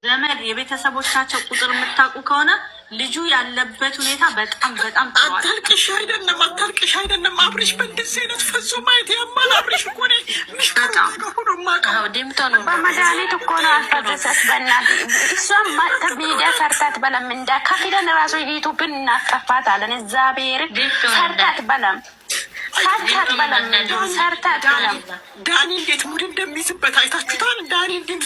ዘመድ የቤተሰቦቻቸው ቁጥር የምታውቁ ከሆነ ልጁ ያለበት ሁኔታ በጣም በጣም አታልቅሽ አይደለም አብርሽ በእንደዚህ አይነት ፈዞ ማየት ያማል። አብርሽ እኮ ነው በመድኃኒት እኮ ነው አልፈዘሰት በእናት እሷም ሚዲያ ሰርታት በለም እንዳ ከፊደን ራሱ ዩቱብን እናጠፋት አለን እግዚአብሔር ሰርታት በለም ዳኒ እንዴት ሙድ እንደሚይዝበት አይታችሁታል። ዳኒ እንዴት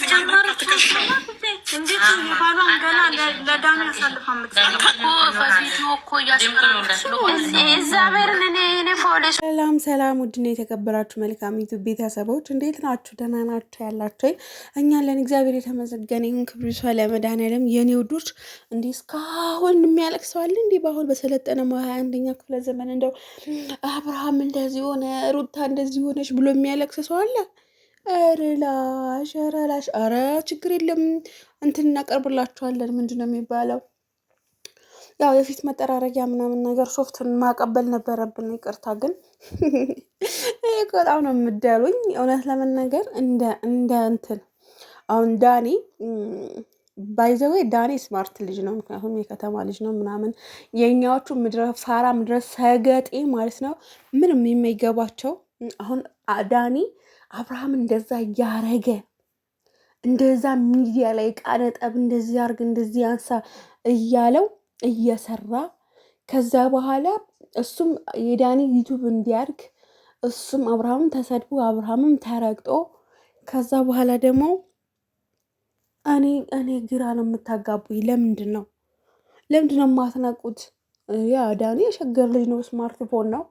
ሰላም ውድና የተከበራችሁ መልካም ዩቲዩብ ቤተሰቦች እንዴት ናችሁ? ደህና ናችሁ ያላችሁ? እኛ ለን እግዚአብሔር የተመሰገነ ይሁን። ክብሩ ይስፋ ለመድኃኒዓለም። የኔ ውዶች እንዴ እስካሁን የሚያለቅሰዋል እንዴ? በአሁን በሰለጠነ 21ኛ ክፍለ ዘመን እንደው አብርሃም እንደዚህ ሆነ ሩታ እንደዚህ ሆነች ብሎ የሚያለቅስ ሰው አለ? ላሽ አረ ችግር የለም እንትን እናቀርብላችኋለን። ምንድነው የሚባለው? ያው የፊት መጠራረጊያ ምናምን ነገር ሶፍትን ማቀበል ነበረብን። ይቅርታ ግን በጣም ነው የምትደሉኝ እውነት ለመናገር እንደ እንትን አሁን ዳኒ ባይዘዌ ዳኒ ስማርት ልጅ ነው። ምክንያቱም የከተማ ልጅ ነው ምናምን። የኛዎቹ ምድረ ፋራ ምድረ ሰገጤ ማለት ነው ምንም የማይገባቸው። አሁን ዳኒ አብርሃም እንደዛ እያረገ እንደዛ ሚዲያ ላይ ቃነጠብ እንደዚህ አርግ እንደዚህ አንሳ እያለው እየሰራ ከዛ በኋላ እሱም የዳኒ ዩቱብ እንዲያርግ እሱም አብርሃምን ተሰድቦ አብርሃምም ተረግጦ ከዛ በኋላ ደግሞ እኔ ግራ ነው የምታጋቡኝ። ለምንድን ነው የማትነቁት? ያ ዳኒ የሸገር ልጅ ነው፣ ስማርትፎን ነው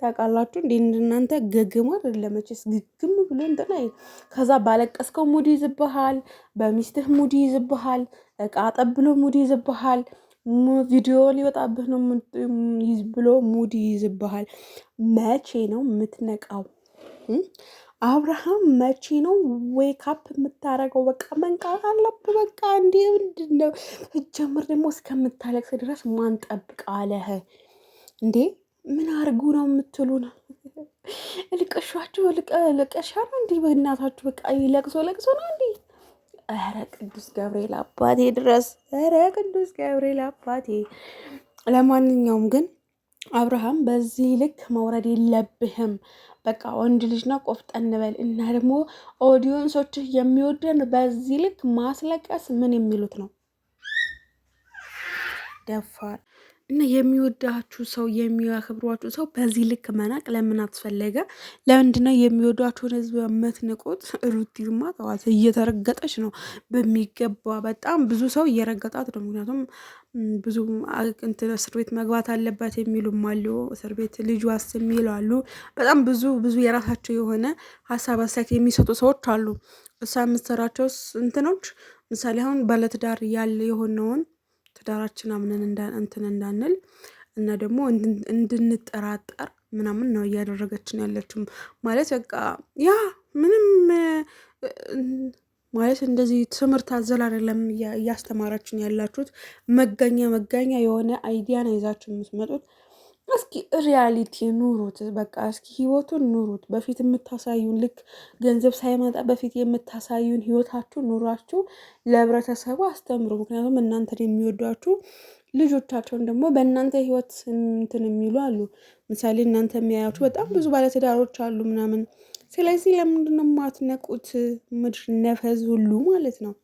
ታውቃላችሁ። እንዴ እናንተ ገግማ ለመቼስ ግግም ብሎ እንትን ላይ ከዛ ባለቀስከው ሙድ ይዝብሃል፣ በሚስትህ ሙድ ይዝብሃል፣ እቃ ጠብሎ ሙድ ይዝብሃል፣ ቪዲዮ ሊወጣብህ ነው ብሎ ሙድ ይዝብሃል። መቼ ነው የምትነቃው? አብርሃም መቼ ነው ዌይካፕ የምታደርገው? በቃ መንቃት አለብህ። በቃ እንዲ ምንድን ነው ጀምር ደግሞ እስከምታለቅስ ድረስ ማን ጠብቅ አለህ እንዴ? ምን አርጉ ነው የምትሉን? ልቀሻችሁ ልቀሻ ነው እንዲህ በእናታችሁ። በቃ ለቅሶ ነው እንዲህ። ኧረ ቅዱስ ገብርኤል አባቴ ድረስ። ኧረ ቅዱስ ገብርኤል አባቴ። ለማንኛውም ግን አብርሃም በዚህ ልክ መውረድ የለብህም። በቃ ወንድ ልጅ ነው፣ ቆፍጠን በል እና ደግሞ ኦዲየንሶች የሚወደን በዚህ ልክ ማስለቀስ ምን የሚሉት ነው? ደፋር እና የሚወዳችሁ ሰው የሚያከብሯችሁ ሰው በዚህ ልክ መናቅ ለምን አስፈለገ? ለምንድነው የሚወዷችሁን ህዝብ የምትንቁት? ሩቲማ ተዋት፣ እየተረገጠች ነው በሚገባ። በጣም ብዙ ሰው እየረገጣት ነው። ምክንያቱም ብዙ እንትን እስር ቤት መግባት አለባት የሚሉም አሉ። እስር ቤት ልጁ ዋስ የሚሉ አሉ። በጣም ብዙ የራሳቸው የሆነ ሀሳብ አስተያየት የሚሰጡ ሰዎች አሉ። እሷ የምትሰራቸው እንትኖች ምሳሌ አሁን ባለትዳር ያለ የሆነውን ትዳራችን አምነን እንትን እንዳንል እና ደግሞ እንድንጠራጠር ምናምን ነው እያደረገችን ያለችው። ማለት በቃ ያ ምንም ማለት እንደዚህ ትምህርት አዘል አይደለም እያስተማራችን ያላችሁት። መጋኛ የሆነ አይዲያ ነው ይዛችሁ የምትመጡት። እስኪ ሪያሊቲ ኑሩት። በቃ እስኪ ህይወቱን ኑሩት። በፊት የምታሳዩን ልክ ገንዘብ ሳይመጣ በፊት የምታሳዩን ህይወታችሁ ኑራችሁ ለህብረተሰቡ አስተምሩ። ምክንያቱም እናንተን የሚወዷችሁ ልጆቻቸውን ደግሞ በእናንተ ህይወት እንትን የሚሉ አሉ። ምሳሌ እናንተ የሚያያችሁ በጣም ብዙ ባለትዳሮች አሉ ምናምን። ስለዚህ ለምንድን ነው የማትነቁት? ምድር ነፈዝ ሁሉ ማለት ነው።